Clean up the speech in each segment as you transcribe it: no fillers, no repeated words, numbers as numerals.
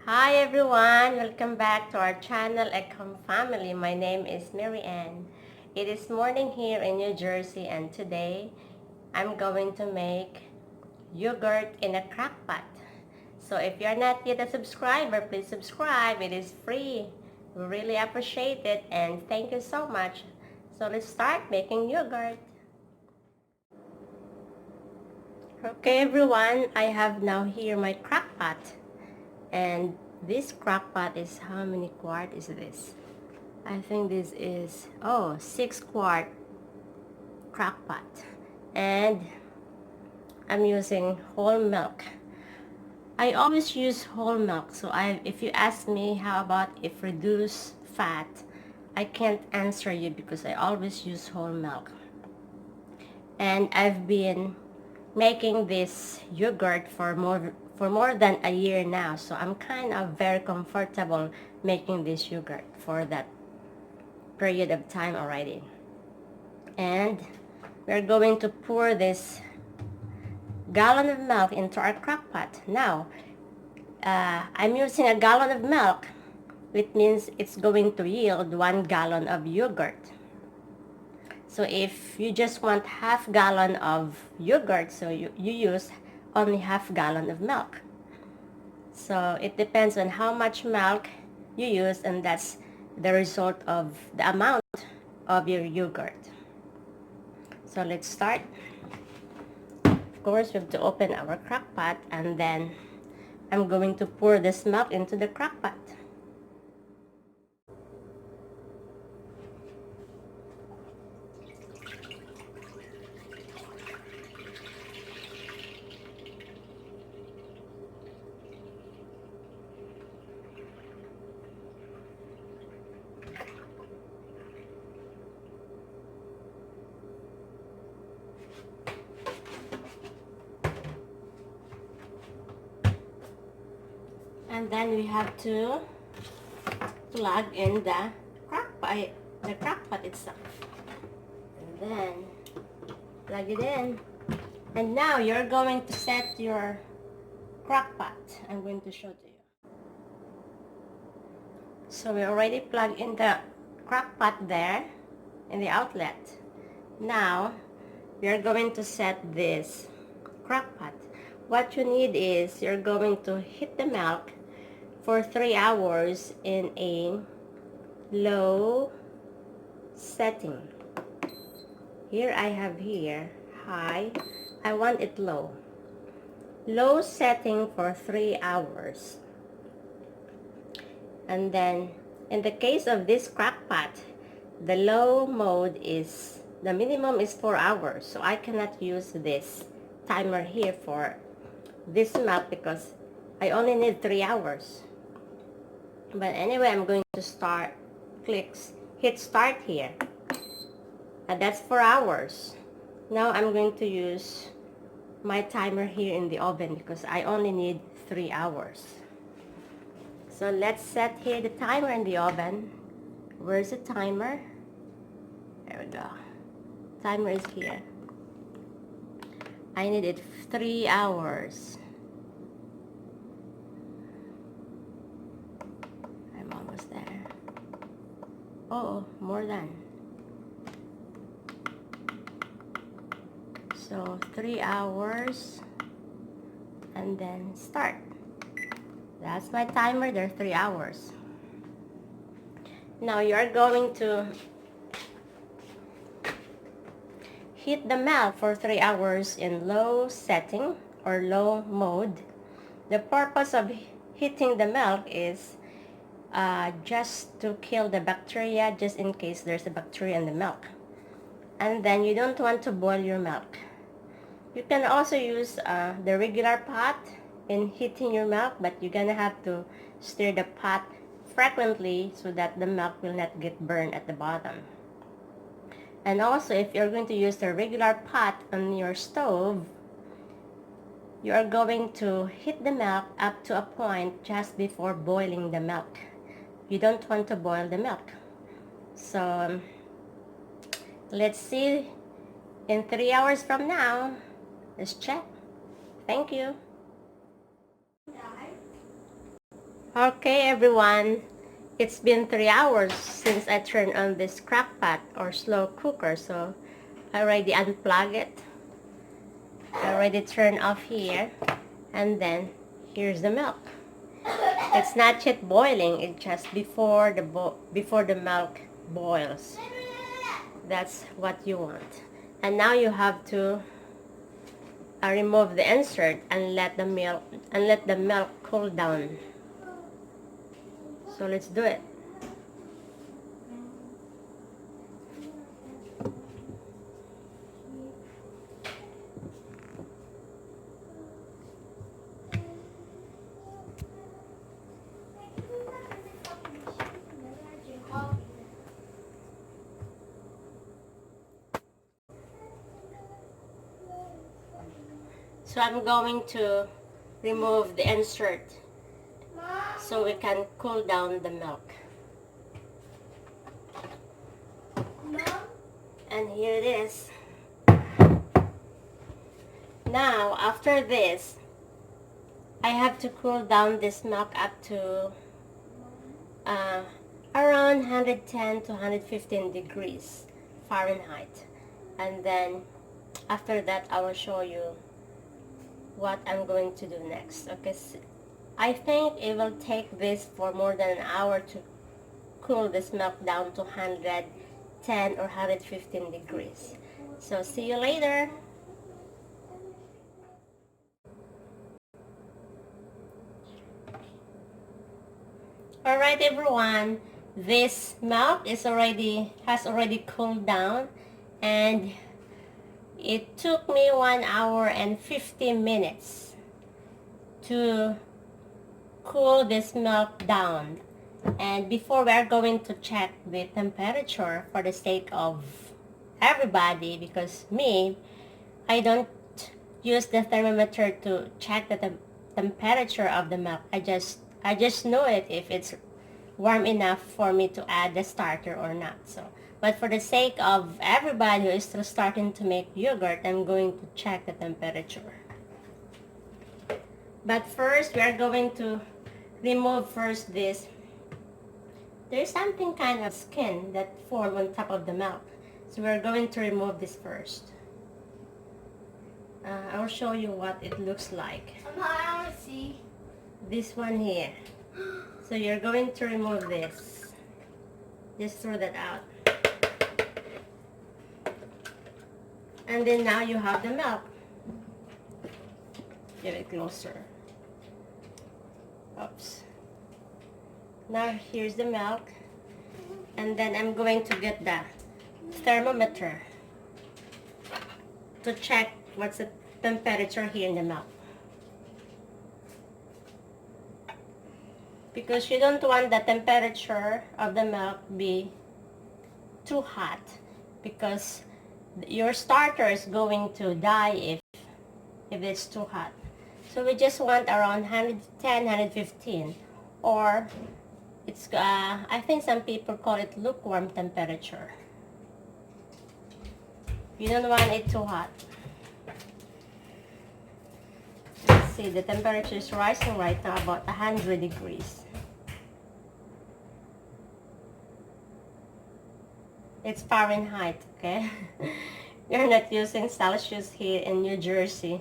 Hi everyone! Welcome back to our channel Ecom Family. My name is Mary Ann. It is morning here in New Jersey and today I'm going to make yogurt in a crock pot. So if you're not yet a subscriber, please subscribe. It is free. We really appreciate it and thank you so much. So let's start making yogurt. Okay everyone, I have now here my crock pot. And this crock pot is, how many quart is this? I think this is 6 quart crock pot. And I'm using whole milk. I always use whole milk. So if you ask me how about if reduce fat, I can't answer you because I always use whole milk. And I've been making this yogurt for more than a year now, so I'm kind of very comfortable making this yogurt for that period of time already. And we're going to pour this gallon of milk into our crock pot. Now I'm using a gallon of milk, which means it's going to yield 1 gallon of yogurt. So if you just want half gallon of yogurt, so you use only half gallon of milk. So it depends on how much milk you use, and that's the result of the amount of your yogurt. So let's start. Of course, we have to open our crock pot, and then I'm going to pour this milk into the crock pot. And then we have to plug in the crock pot itself. And then plug it in. And now you're going to set your crock pot. I'm going to show to you. So we already plugged in the crock pot there in the outlet. Now we are going to set this crock pot. What you need is you're going to heat the milk for 3 hours in a low setting. Here I have here high. I want it low. Low setting for 3 hours. And then in the case of this crock pot, the low mode is, the minimum is 4 hours. So I cannot use this timer here for this milk because I only need 3 hours. But anyway, I'm going to hit start here. And that's 4 hours. Now I'm going to use my timer here in the oven because I only need 3 hours. So let's set here the timer in the oven. Where's the timer? There we go. Timer is here. I need it 3 hours. I'm almost there. Oh, more than. So 3 hours and then start. That's my timer there, 3 hours. Now you're going to heat the milk for 3 hours in low setting or low mode. The purpose of heating the milk is just to kill the bacteria, just in case there's a bacteria in the milk. And then you don't want to boil your milk. You can also use the regular pot in heating your milk, but you're gonna have to stir the pot frequently so that the milk will not get burned at the bottom. And also, if you're going to use the regular pot on your stove, you are going to heat the milk up to a point just before boiling the milk. You don't want to boil the milk. So let's see in 3 hours from now. Let's check. Thank you. Okay everyone, it's been 3 hours since I turned on this crock pot or slow cooker, so I already unplug it. I already turned off here, and then here's the milk. It's not yet boiling, it's just before the milk boils. That's what you want. And now you have to remove the insert and let the milk cool down. So let's do it. So I'm going to remove the insert so we can cool down the milk. And here it is. Now after this, I have to cool down this milk up to around 110 to 115 degrees Fahrenheit. And then after that I will show you what I'm going to do next. Okay, so I think it will take this for more than an hour to cool this milk down to 110 or 115 degrees. So see you later. Alright everyone, this milk has already cooled down, and it took me 1 hour and 50 minutes to cool this milk down. And before we are going to check the temperature for the sake of everybody, because I don't use the thermometer to check the temperature of the milk. I just know it if it's warm enough for me to add the starter or not. So, but for the sake of everybody who is still starting to make yogurt, I'm going to check the temperature. But first, we are going to remove first this. There's something kind of skin that form on top of the milk. So we're going to remove this first. I'll show you what it looks like. I want to see. This one here. So you're going to remove this. Just throw that out. And then now you have the milk. Give it closer. Oops. Now here's the milk. And then I'm going to get the thermometer to check what's the temperature here in the milk. Because you don't want the temperature of the milk be too hot, because your starter is going to die if it's too hot. So we just want around 110, 115, or it's I think some people call it lukewarm temperature. You don't want it too hot. Let's see, the temperature is rising right now about 100 degrees. It's Fahrenheit, okay? We're not using Celsius here in New Jersey.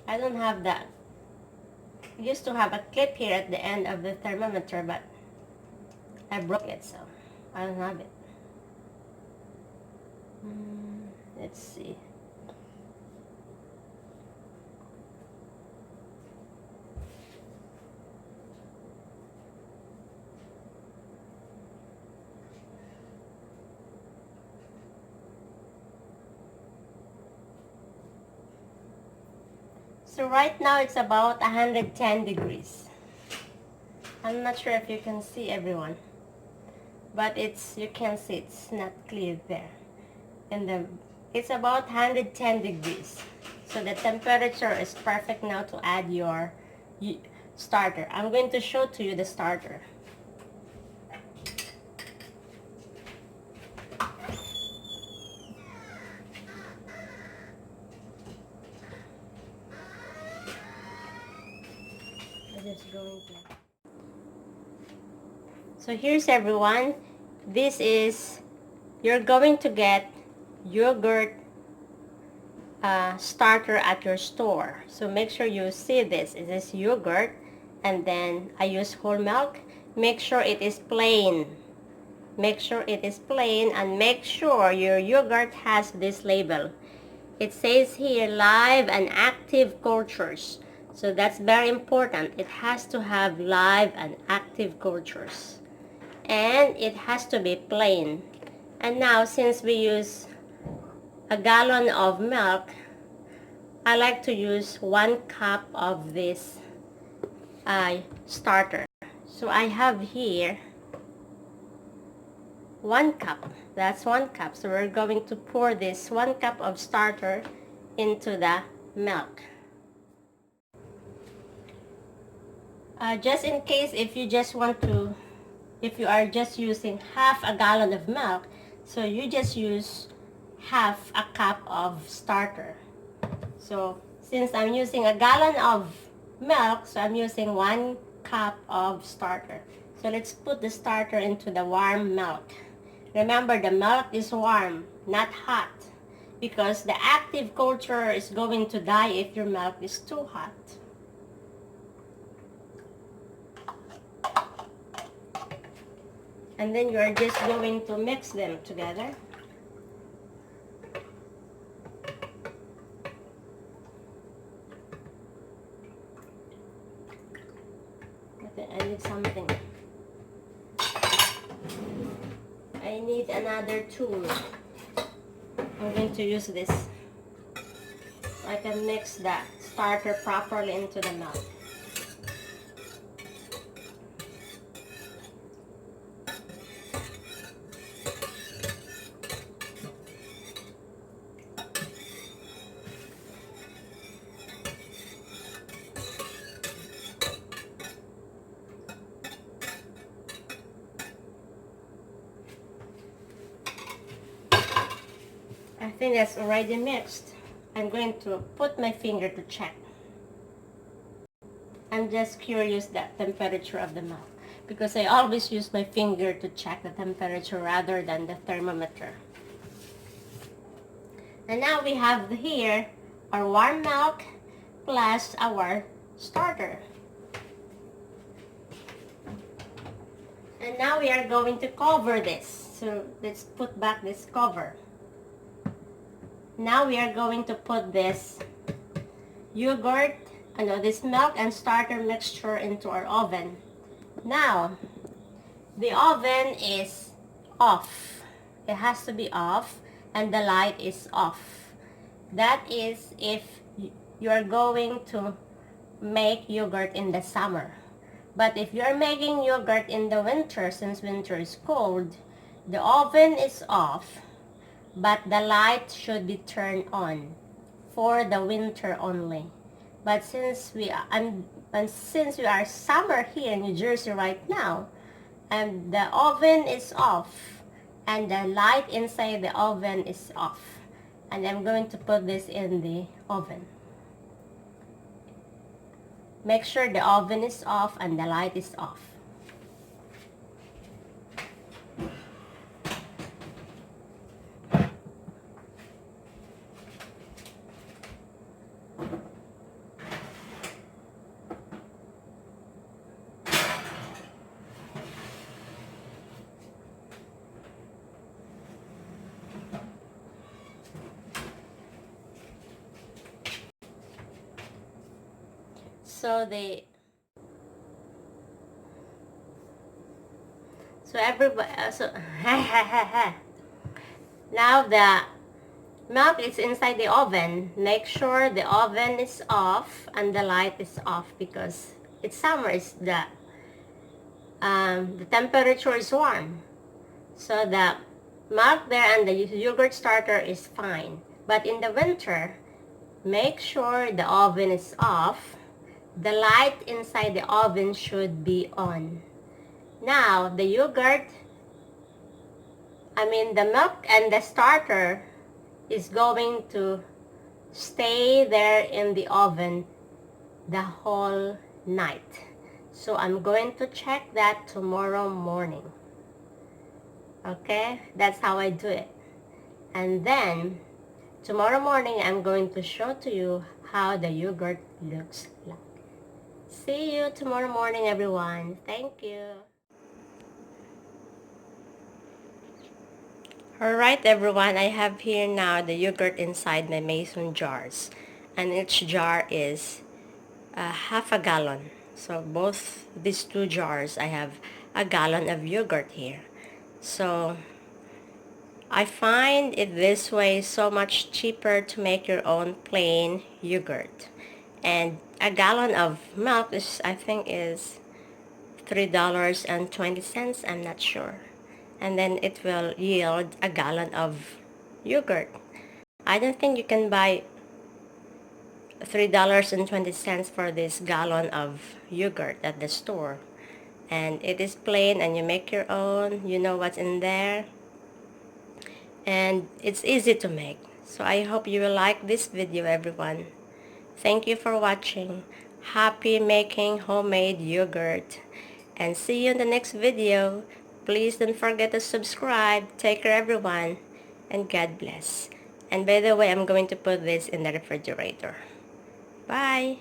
I don't have that. I used to have a clip here at the end of the thermometer, but I broke it, so I don't have it. Let's see. So right now it's about 110 degrees. I'm not sure if you can see everyone, but you can see it's not clear there. And it's about 110 degrees. So the temperature is perfect now to add your starter. I'm going to show to you the starter. just going to... So here's everyone. This is, you're going to get yogurt starter at your store. So make sure you see this. It is yogurt, and then I use whole milk. Make sure it is plain. Make sure it is plain, and make sure your yogurt has this label. It says here live and active cultures. So that's very important. It has to have live and active cultures. And it has to be plain. And now, since we use a gallon of milk, I like to use 1 cup of this starter. So I have here 1 cup. That's 1 cup. So we're going to pour this 1 cup of starter into the milk. Just in case if you just want to, if you are just using half a gallon of milk, so you just use half a cup of starter. So since I'm using a gallon of milk, so I'm using 1 cup of starter. So let's put the starter into the warm milk. Remember, the milk is warm, not hot, because the active culture is going to die if your milk is too hot. And then you're just going to mix them together. I need something. I need another tool. I'm going to use this so I can mix the starter properly into the milk. I think that's already mixed. I'm going to put my finger to check. I'm just curious the temperature of the milk, because I always use my finger to check the temperature rather than the thermometer. And now we have here our warm milk plus our starter. And now we are going to cover this. So let's put back this cover. Now we are going to put this yogurt, this milk and starter mixture into our oven. Now, the oven is off. It has to be off, and the light is off. That is if you're going to make yogurt in the summer. But if you're making yogurt in the winter, since winter is cold, the oven is off, but the light should be turned on for the winter only. But since we are summer here in New Jersey right now, and the oven is off and the light inside the oven is off, and I'm going to put this in the oven. Make sure the oven is off and the light is off. Now the milk is inside the oven. Make sure the oven is off and the light is off, because it's summer. It's the temperature is warm, so the milk there and the yogurt starter is fine. But in the winter, make sure the oven is off. The light inside the oven should be on. Now, the milk and the starter is going to stay there in the oven the whole night. So I'm going to check that tomorrow morning. Okay, that's how I do it. And then tomorrow morning I'm going to show to you how the yogurt looks like. See you tomorrow morning, everyone. Thank you. Alright, everyone, I have here now the yogurt inside my mason jars, and each jar is half a gallon. So both these two jars, I have a gallon of yogurt here. So I find it this way so much cheaper to make your own plain yogurt. And a gallon of milk is, I think, is $3.20. I'm not sure. And then it will yield a gallon of yogurt. I don't think you can buy $3.20 for this gallon of yogurt at the store. And it is plain, and you make your own. You know what's in there. And it's easy to make. So I hope you will like this video, everyone. Thank you for watching. Happy making homemade yogurt. And see you in the next video. Please don't forget to subscribe. Take care, everyone. And God bless. And by the way, I'm going to put this in the refrigerator. Bye.